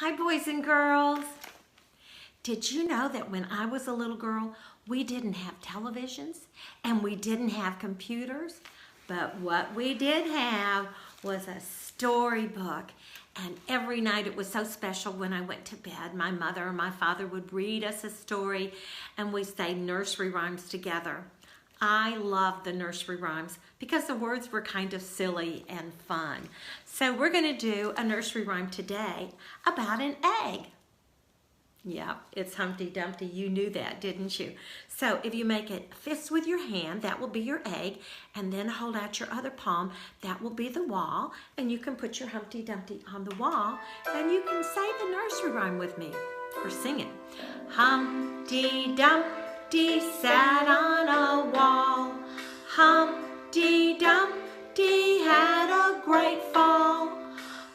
Hi, boys and girls. Did you know that when I was a little girl, we didn't have televisions and we didn't have computers? But what we did have was a storybook. And every night it was so special when I went to bed. My mother or my father would read us a story and we say nursery rhymes together. I love the nursery rhymes because the words were kind of silly and fun. So we're going to do a nursery rhyme today about an egg. Yep, it's Humpty Dumpty. You knew that, didn't you? So if you make a fist with your hand, that will be your egg, and then hold out your other palm, that will be the wall, and you can put your Humpty Dumpty on the wall, and you can say the nursery rhyme with me, or sing it. Humpty Dumpty sat on a wall. Humpty Dumpty had a great fall.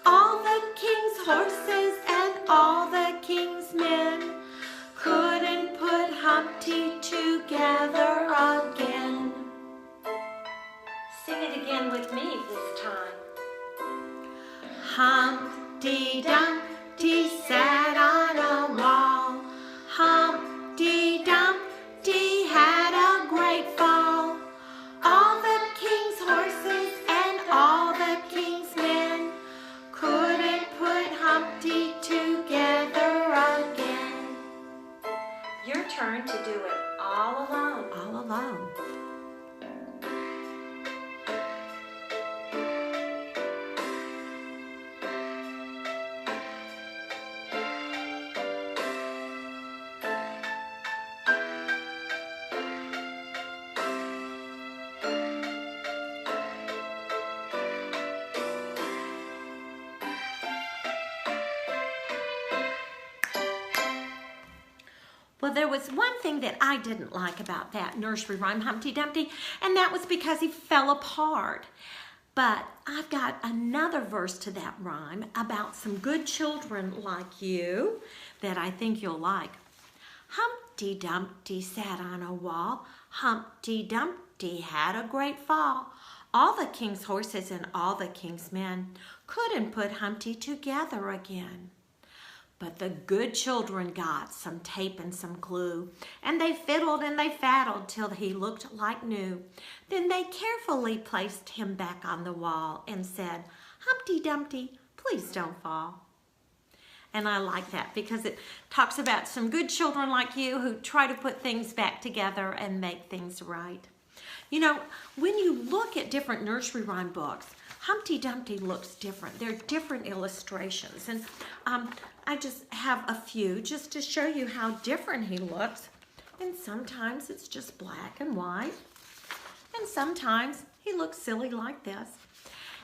All the king's horses and all the king's men couldn't put Humpty together again. Sing it again with me this time. Humpty Dumpty sat on a wall. Humpty Dumpty had a great fall. All the king's horses and all the king's men couldn't put Humpty together again. Your turn to do it all alone. All alone. Well, there was one thing that I didn't like about that nursery rhyme, Humpty Dumpty, and that was because he fell apart. But I've got another verse to that rhyme about some good children like you that I think you'll like. Humpty Dumpty sat on a wall. Humpty Dumpty had a great fall. All the king's horses and all the king's men couldn't put Humpty together again. But the good children got some tape and some glue, and they fiddled and they faddled till he looked like new. Then they carefully placed him back on the wall and said, Humpty Dumpty, please don't fall. And I like that because it talks about some good children like you who try to put things back together and make things right. You know, when you look at different nursery rhyme books, Humpty Dumpty looks different. They're different illustrations. And I just have a few just to show you how different he looks. And sometimes it's just black and white. And sometimes he looks silly like this.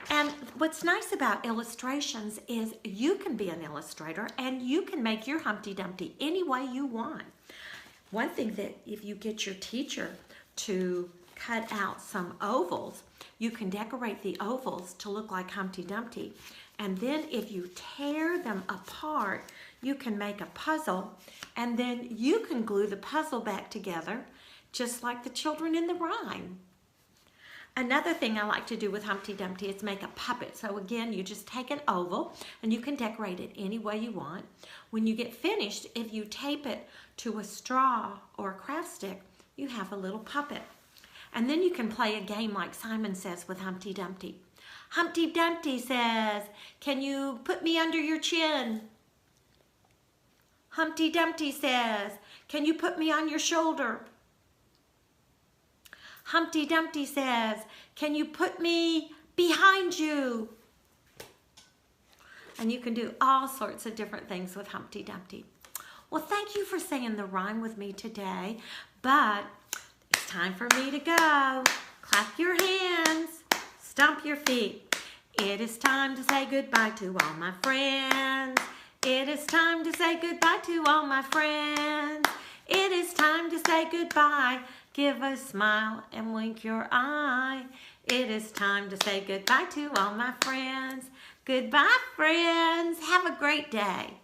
And what's nice about illustrations is you can be an illustrator and you can make your Humpty Dumpty any way you want. One thing that if you get your teacher to cut out some ovals, you can decorate the ovals to look like Humpty Dumpty. And then if you tear them apart, you can make a puzzle. And then you can glue the puzzle back together, just like the children in the rhyme. Another thing I like to do with Humpty Dumpty is make a puppet. So again, you just take an oval and you can decorate it any way you want. When you get finished, if you tape it to a straw or a craft stick, you have a little puppet. And then you can play a game like Simon Says with Humpty Dumpty. Humpty Dumpty says, can you put me under your chin? Humpty Dumpty says, can you put me on your shoulder? Humpty Dumpty says, can you put me behind you? And you can do all sorts of different things with Humpty Dumpty. Well, thank you for saying the rhyme with me today, but it's time for me to go. Clap your hands, stomp your feet. It is time to say goodbye to all my friends. It is time to say goodbye to all my friends. It is time to say goodbye. Give a smile and wink your eye. It is time to say goodbye to all my friends. Goodbye, friends. Have a great day.